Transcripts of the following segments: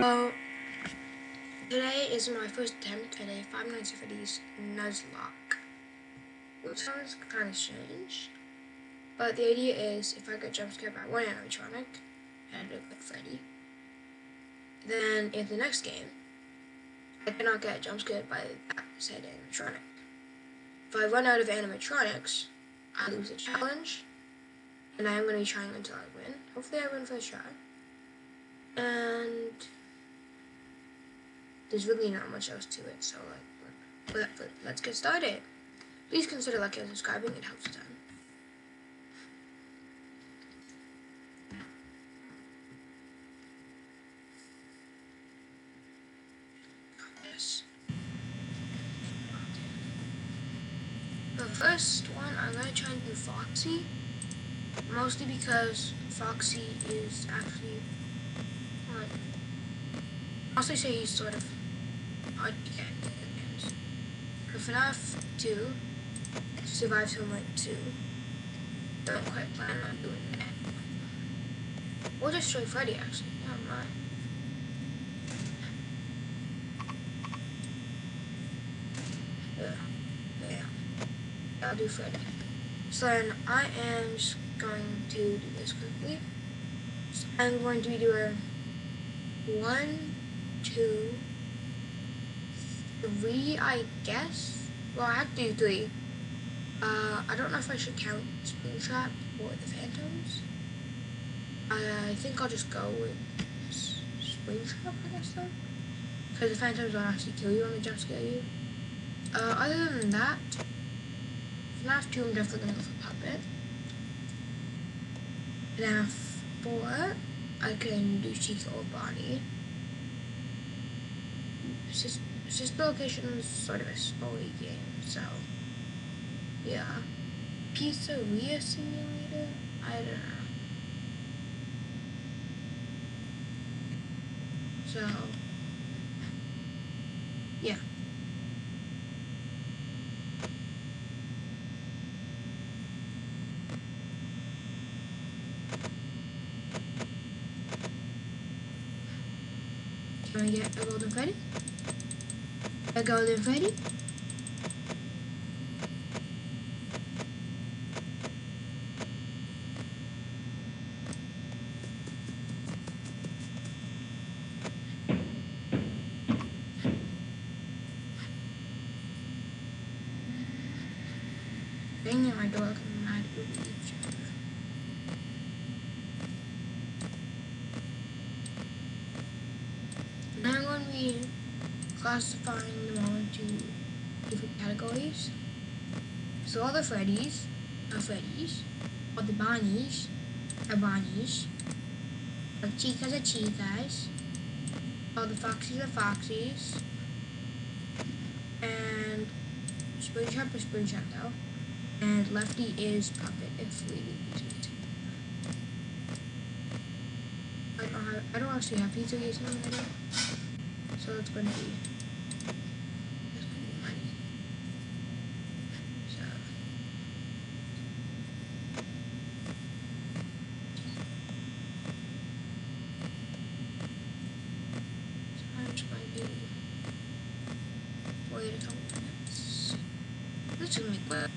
So, today is my first attempt at a Five Nights at Freddy's Nuzlocke, which sounds kind of strange, but the idea is if I get jumpscared by one animatronic, and I look like Freddy, then in the next game, I cannot get jumpscared by that said animatronic. If I run out of animatronics, I lose the challenge, and I am going to be trying until I win. Hopefully I win first try. And there's really not much else to it, so let's get started. Please consider liking and subscribing, it helps a ton. Yes. The first one, I'm going to try and do Foxy, mostly because Foxy is actually, also say he's sort of hard to get in games. For FNAF 2, Survive Till Night 2, don't quite plan on doing that. Or just straight Freddy, actually. Never mind. Yeah. I'll do Freddy. So then I am just going to do this quickly. So I'm going to be doing 1, 2, 3, I guess. Well, I have to do 3. I don't know if I should count Springtrap or the Phantoms. I think I'll just go with Springtrap, I guess, though. Because the Phantoms don't actually kill you on the jump scare you. Other than that, FNAF 2, I'm definitely going to go for Puppet. FNAF 4, I can do Chica or Bonnie. Sister Location is sort of a story game, so yeah. Pizzeria Simulator? I don't know. So, yeah. Can we get a golden Freddy? A golden Freddy? Banging my door can mad with each other. Now I'm going to be classifying them all into different categories. So all the Freddies are Freddies, all the Bonnies are Bonnies, all the Chicas are Chicas, all the Foxies are Foxies, and Springtrap is Springtrap though, and Lefty is Puppet if we use it. I don't actually have Pizzeria Simulator, so it's going to be money. So I'm just going to wait a couple minutes. This will make quick.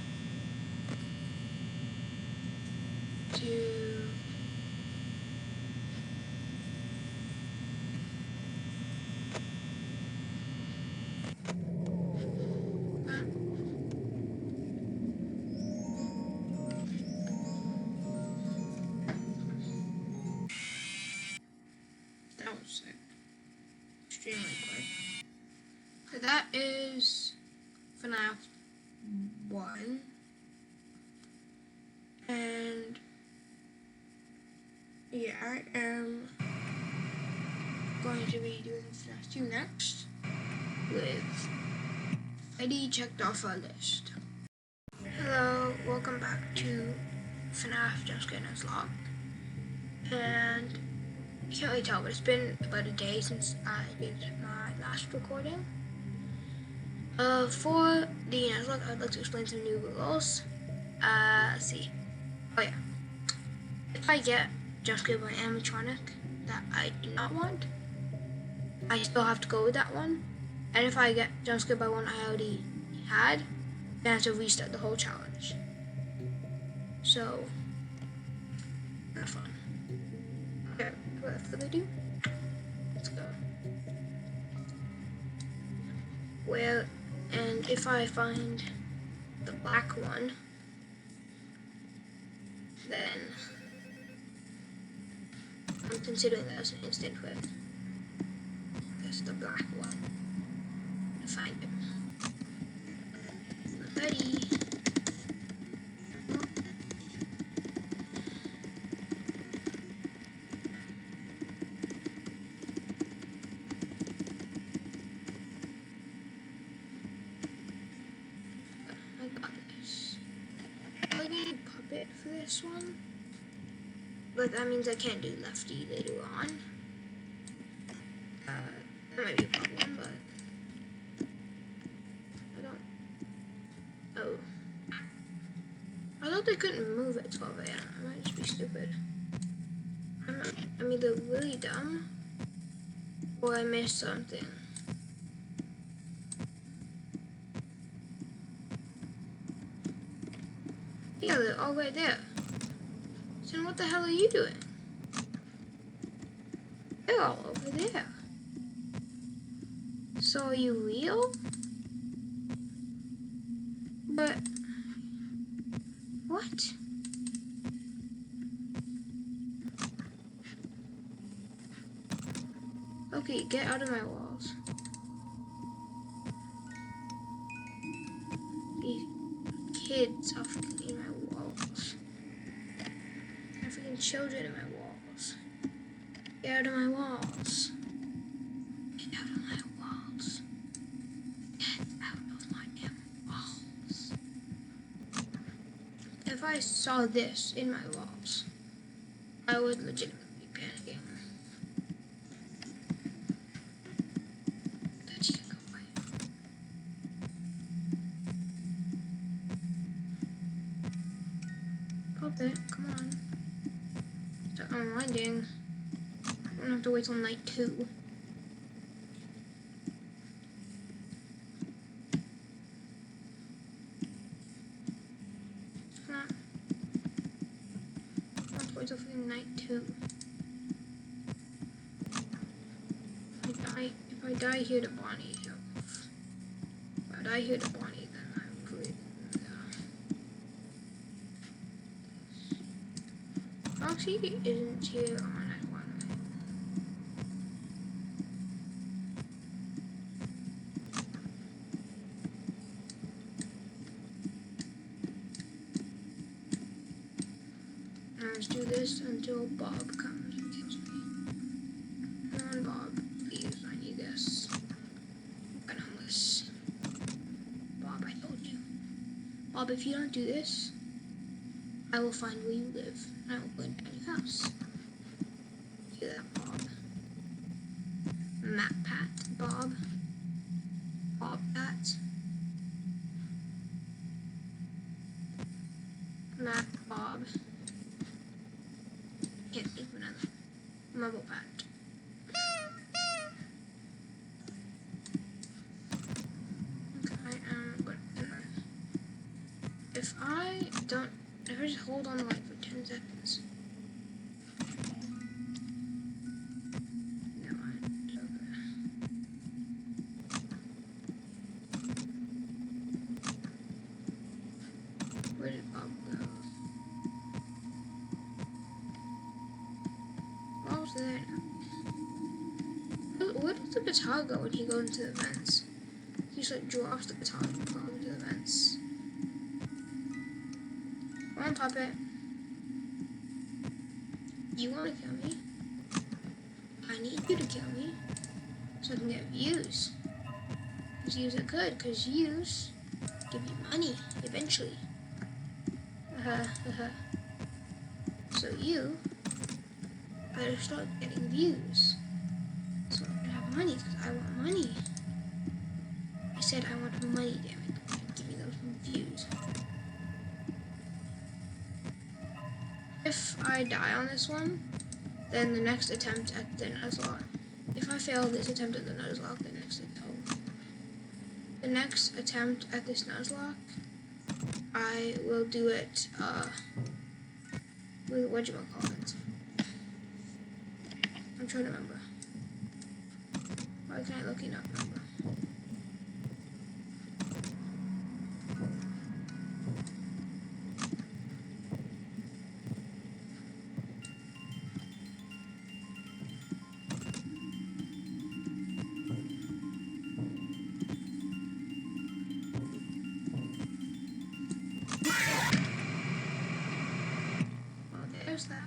That was extremely quick. So that is FNAF 1. And yeah, I am going to be doing FNAF 2 next with Freddy checked off our list. Hello, welcome back to FNAF Jumpscare Nuzlocke. And you can't really tell, but it's been about a day since I did my last recording. For the Nuzlocke, I'd like to explain some new rules. Let's see. Oh yeah. If I get jumpscared by animatronic that I do not want, I still have to go with that one. And if I get jump scared by one I already had, then I have to restart the whole challenge. So, not fun. Okay, without further ado, let's go. Well, and if I find the black one, then I'm considering that as an instant with the black one. To find him. Ready. I got this. I need a puppet for this one. But that means I can't do lefty later on. That might be a problem, but I don't. Oh. I thought they couldn't move at 12 a.m. I might just be stupid. I'm either really dumb or I missed something. Yeah, they're all right there. So what the hell are you doing? They're all over there. So are you real? But what? Okay, get out of my walls. These kids are freaking in my walls. There are freaking children in my walls. Get out of my walls. Get out of my walls. Get out of my damn walls. If I saw this in my walls, I would legitimately be panicking. That you can go away. Pop it, come on. Start unwinding. I don't have to wait till night 2. Come on. I don't have to wait till freaking night 2. If I die here to Bonnie, if I die here to Bonnie, then I'm pretty. Foxy isn't here on night 1. Let's do this until Bob comes and kills me. Come on, Bob. Please, I need this. I'm homeless. Bob, I told you. Bob, if you don't do this, I will find where you live, and I will burn down your house. Do that, Bob. Matt Pat, Bob. Bob Pat. Matt, Bob. Can't think of another. Marble Pat. Okay, but if I just hold on the light for 10 seconds. No, it's okay. Where did Bob go? Bob's there now. Where does the guitar go when he goes into the vents? He just like drops the guitar and goes into the vents. Come on, Puppet. You want to kill me? I need you to kill me so I can get views. Because views are good, because views give you money eventually. So you better start getting views so I can have money, because I want money. I said I want money, damn it. Give me those views. If I die on this one, then the next attempt at the Nuzlocke if I fail this attempt at the Nuzlocke, the next attempt at this Nuzlocke, I will do it, whatchamacallit. I'm trying to remember. Why can't I looking up remember? Well, there's that.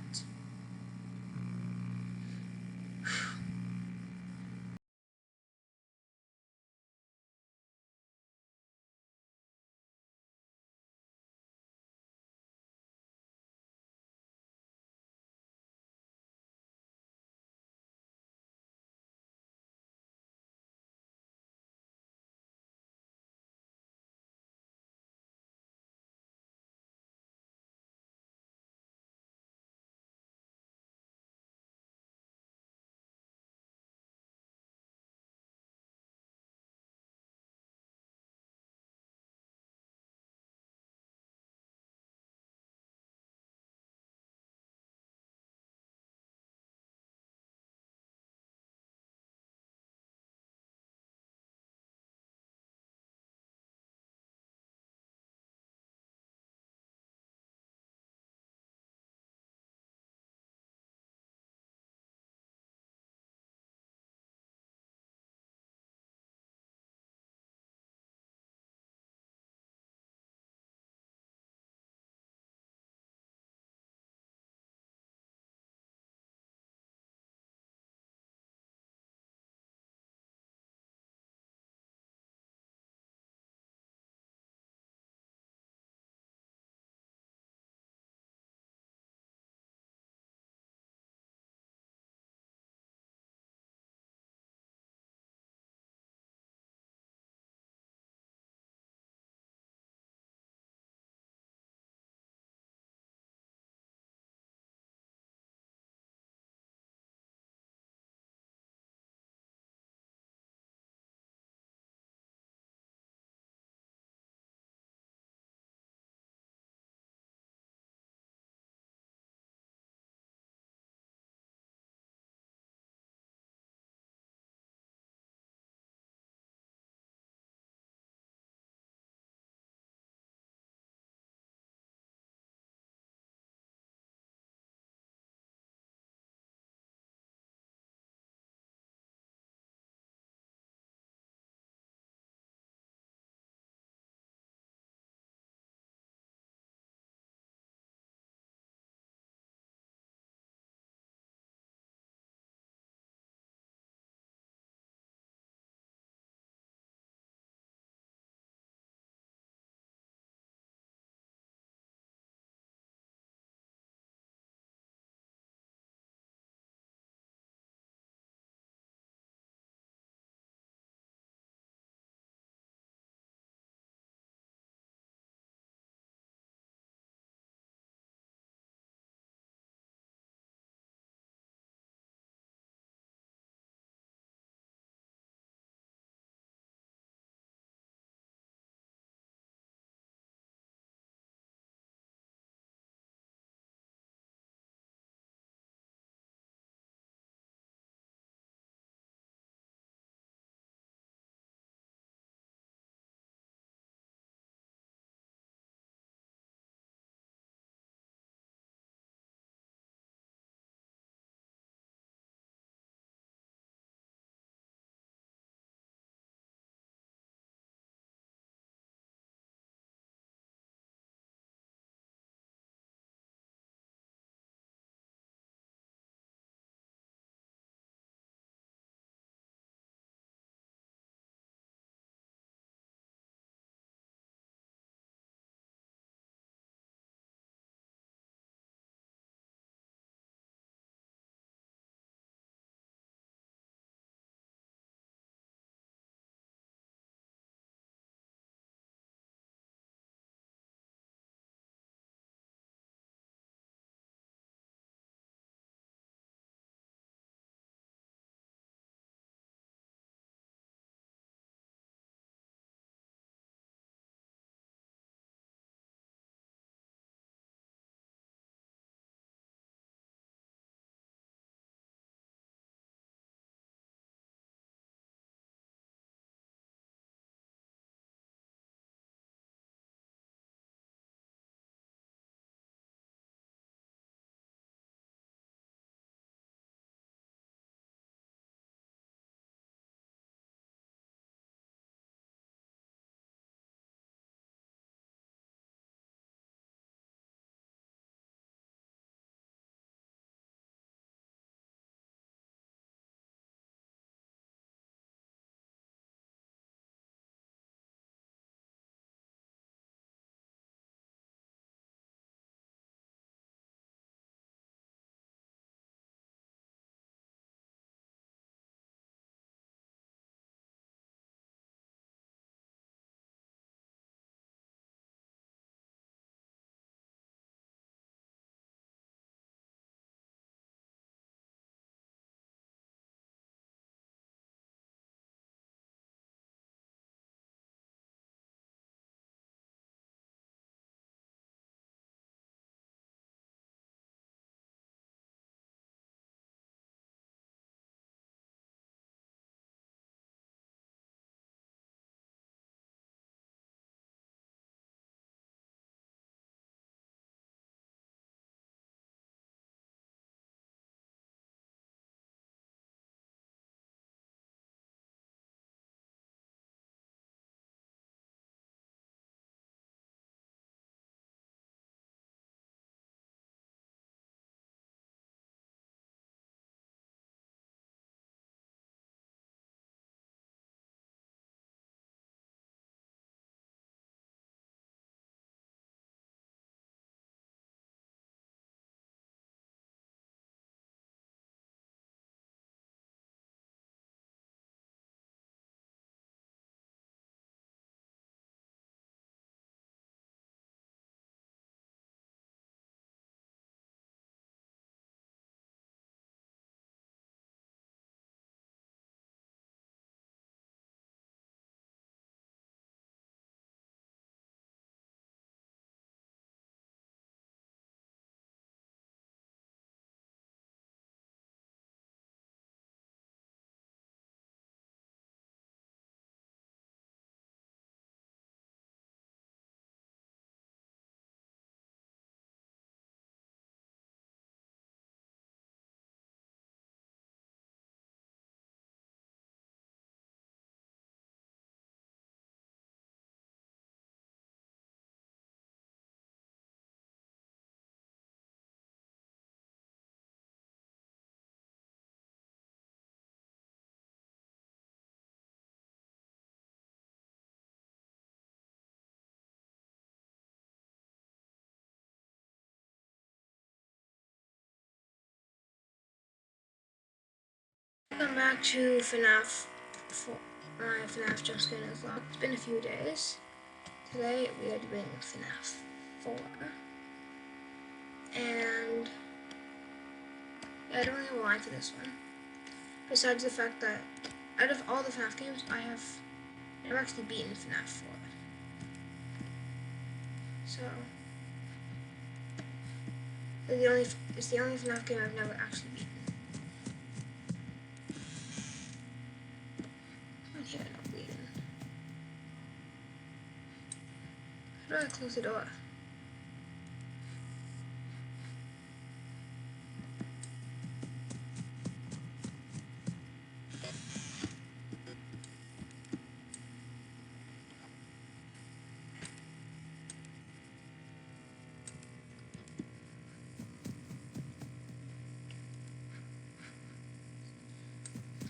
Welcome back to FNAF for my FNAF Jumpscare Nuzlocke. It's been a few days. Today we are doing FNAF 4. And yeah, I don't really lie for this one. Besides the fact that out of all the FNAF games, I've never actually beaten FNAF 4. So it's the only FNAF game I've never actually beaten. Here, not bleeding. How do I close the door?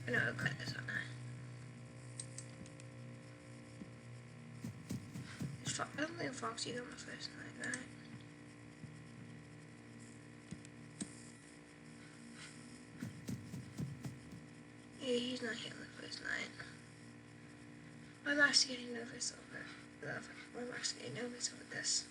I know I'll cut this on. I don't think Foxy's on the first night, right? Yeah, he's not here on the first night. I'm actually getting nervous over this.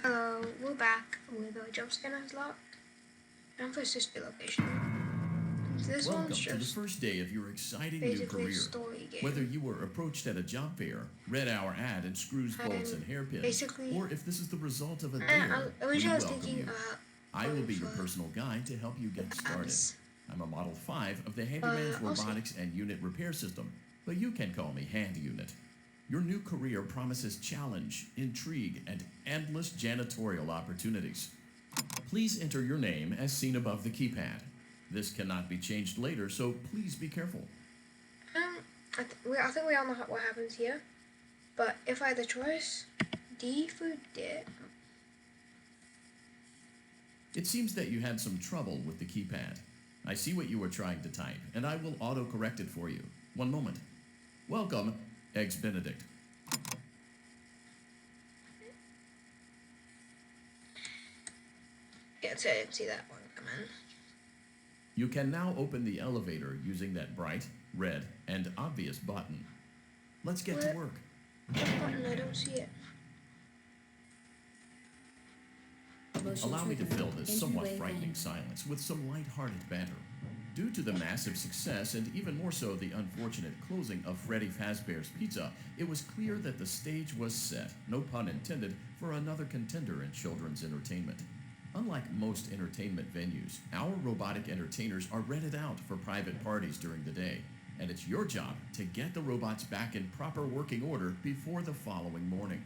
Hello, we're back with a Jumpscare Nuzlocke. And for sister location. This Welcome one's to the just first day of your exciting new basically a career. story game. Whether you were approached at a job fair, read our ad and screws, bolts, and hairpins, basically, or if this is the result of a dare, we originally I was welcome thinking you. I will be your personal guide to help you get started. I'm a Model 5 of the Handyman's Robotics and Unit Repair System, but you can call me Hand Unit. Your new career promises challenge, intrigue, and endless janitorial opportunities. Please enter your name as seen above the keypad. This cannot be changed later, so please be careful. I think we all know what happens here. But if I had the choice, D for dip. It seems that you had some trouble with the keypad. I see what you were trying to type, and I will auto-correct it for you. One moment. Welcome, Eggs Benedict. Yeah, so I didn't see that one come in. You can now open the elevator using that bright, red, and obvious button. Let's get to work. What button? I don't see it. Allow me to fill this somewhat frightening silence with some light-hearted banter. Due to the massive success, and even more so the unfortunate closing of Freddy Fazbear's Pizza, it was clear that the stage was set, no pun intended, for another contender in children's entertainment. Unlike most entertainment venues, our robotic entertainers are rented out for private parties during the day, and it's your job to get the robots back in proper working order before the following morning.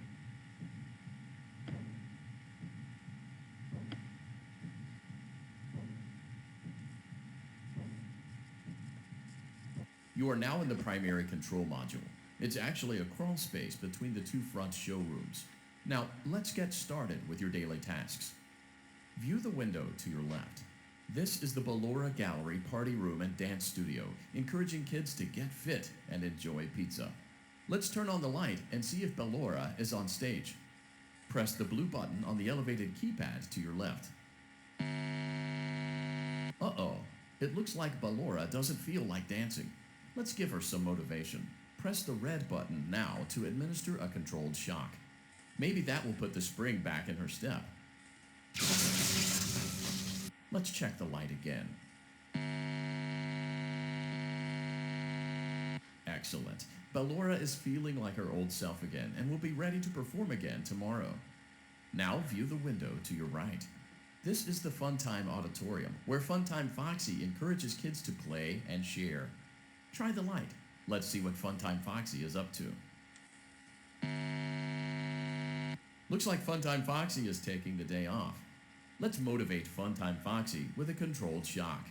You are now in the primary control module. It's actually a crawl space between the two front showrooms. Now, let's get started with your daily tasks. View the window to your left. This is the Ballora Gallery Party Room and Dance Studio, encouraging kids to get fit and enjoy pizza. Let's turn on the light and see if Ballora is on stage. Press the blue button on the elevated keypad to your left. Uh-oh, it looks like Ballora doesn't feel like dancing. Let's give her some motivation. Press the red button now to administer a controlled shock. Maybe that will put the spring back in her step. Let's check the light again. Excellent. Ballora is feeling like her old self again and will be ready to perform again tomorrow. Now view the window to your right. This is the Funtime Auditorium, where Funtime Foxy encourages kids to play and share. Try the light. Let's see what Funtime Foxy is up to. Looks like Funtime Foxy is taking the day off. Let's motivate Funtime Foxy with a controlled shock.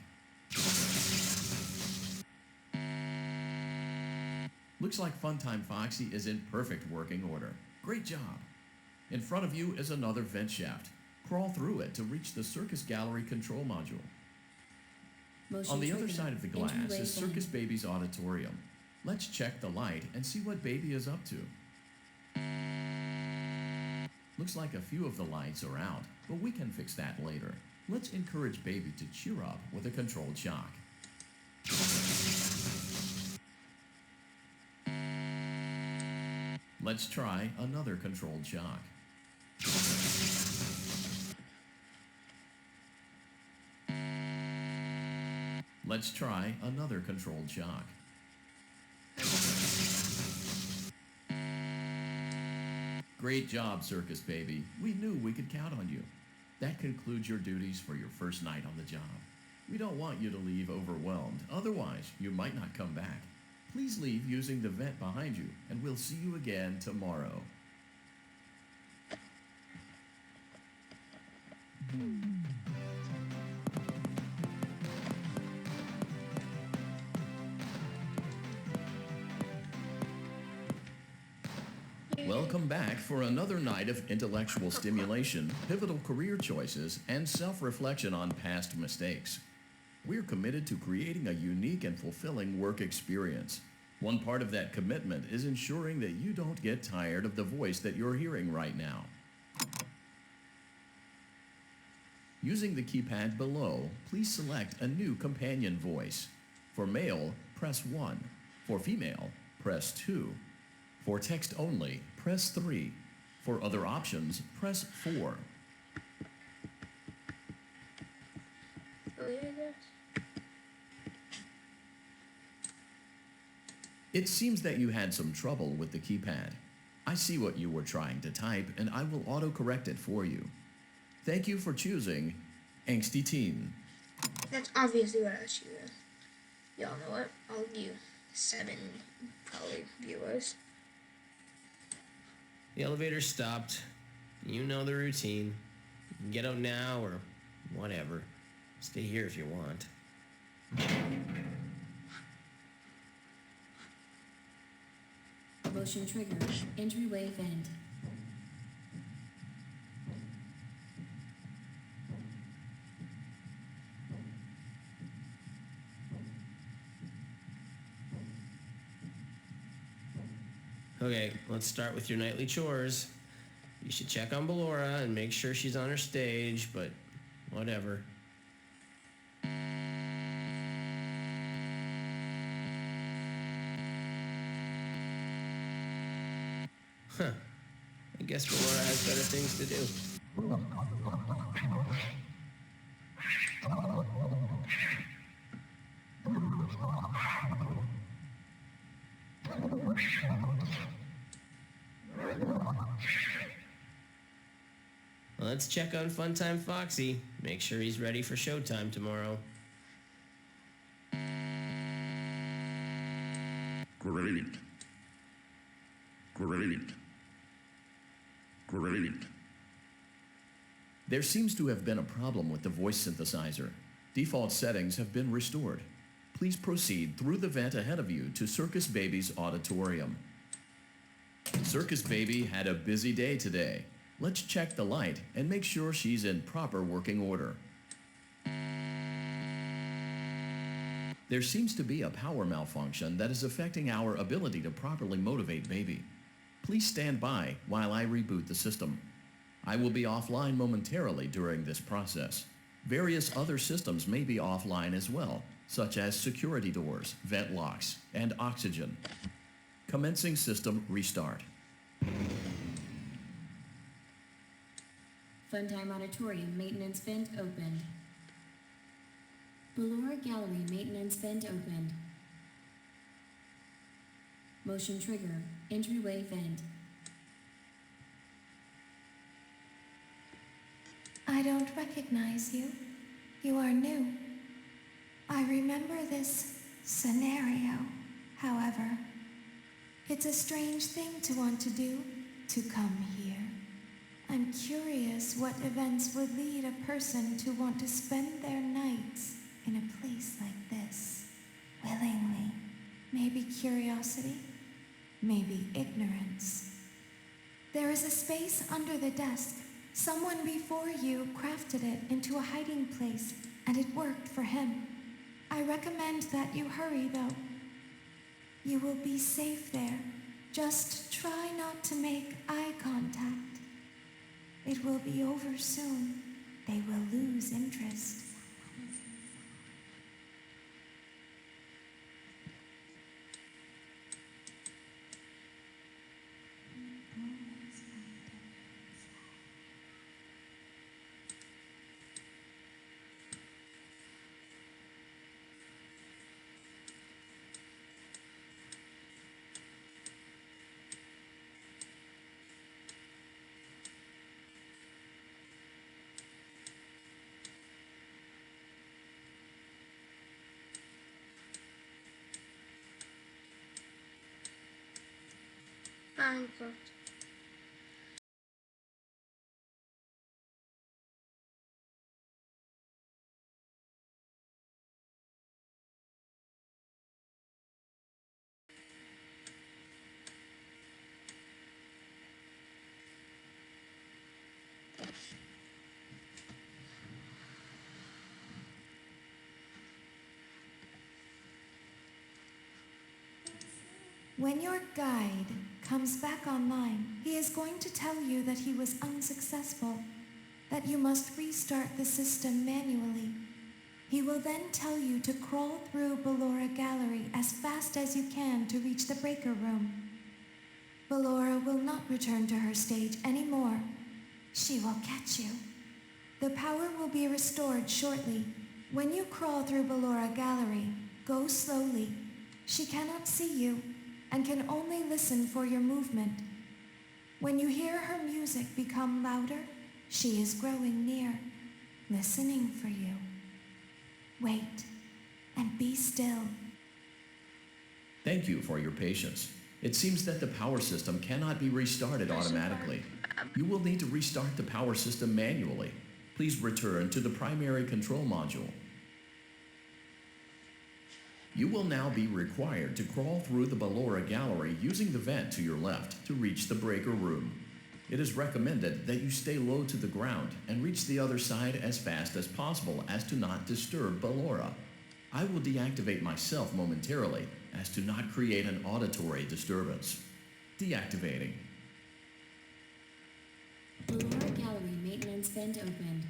Looks like Funtime Foxy is in perfect working order. Great job. In front of you is another vent shaft. Crawl through it to reach the Circus Gallery control module. On the other side of the glass is Circus Baby's auditorium. Let's check the light and see what Baby is up to. Looks like a few of the lights are out, but we can fix that later. Let's encourage Baby to cheer up with a controlled shock. Let's try another controlled shock. Let's try another controlled shock. Great job, Circus Baby. We knew we could count on you. That concludes your duties for your first night on the job. We don't want you to leave overwhelmed. Otherwise, you might not come back. Please leave using the vent behind you, and we'll see you again tomorrow. Welcome back for another night of intellectual stimulation, pivotal career choices, and self-reflection on past mistakes. We're committed to creating a unique and fulfilling work experience. One part of that commitment is ensuring that you don't get tired of the voice that you're hearing right now. Using the keypad below, please select a new companion voice. For male, press 1. For female, press 2. For text only, press 3. For other options, press 4. It seems that you had some trouble with the keypad. I see what you were trying to type, and I will auto-correct it for you. Thank you for choosing Angsty Teen. That's obviously what I was choosing. Y'all know what? I'll give you 7 probably viewers. The elevator stopped. You know the routine. You can get out now or whatever. Stay here if you want. Motion trigger. Entryway vent. Okay, let's start with your nightly chores. You should check on Ballora and make sure she's on her stage, but whatever. Huh. I guess Ballora has better things to do. Well, let's check on Funtime Foxy. Make sure he's ready for showtime tomorrow. Great. There seems to have been a problem with the voice synthesizer. Default settings have been restored. Please proceed through the vent ahead of you to Circus Baby's auditorium. Circus Baby had a busy day today. Let's check the light and make sure she's in proper working order. There seems to be a power malfunction that is affecting our ability to properly motivate Baby. Please stand by while I reboot the system. I will be offline momentarily during this process. Various other systems may be offline as well. such as security doors, vent locks, and oxygen. Commencing system restart. Funtime Auditorium maintenance vent opened. Ballora Gallery maintenance vent opened. Motion trigger, entryway vent. I don't recognize you. You are new. I remember this scenario, however. It's a strange thing to want to do, to come here. I'm curious what events would lead a person to want to spend their nights in a place like this, willingly. Maybe curiosity, maybe ignorance. There is a space under the desk. Someone before you crafted it into a hiding place, and it worked for him. I recommend that you hurry, though. You will be safe there. Just try not to make eye contact. It will be over soon. They will lose interest. I'm close. When your guide comes back online, he is going to tell you that he was unsuccessful, that you must restart the system manually. He will then tell you to crawl through Ballora Gallery as fast as you can to reach the breaker room. Ballora will not return to her stage anymore. She will catch you. The power will be restored shortly. When you crawl through Ballora Gallery, go slowly. She cannot see you and can only listen for your movement. When you hear her music become louder, she is growing near, listening for you. Wait and be still. Thank you for your patience. It seems that the power system cannot be restarted automatically. You will need to restart the power system manually. Please return to the primary control module. You will now be required to crawl through the Ballora Gallery using the vent to your left to reach the breaker room. It is recommended that you stay low to the ground and reach the other side as fast as possible as to not disturb Ballora. I will deactivate myself momentarily as to not create an auditory disturbance. Deactivating. Ballora Gallery maintenance vent opened.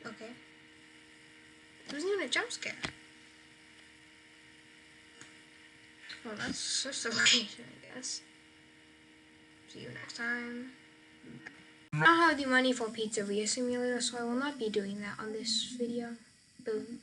Okay. It wasn't even a jump scare. Well, that's just a location, I guess. See you next time. I don't have the money for Pizzeria Simulator, so I will not be doing that on this video. Boom.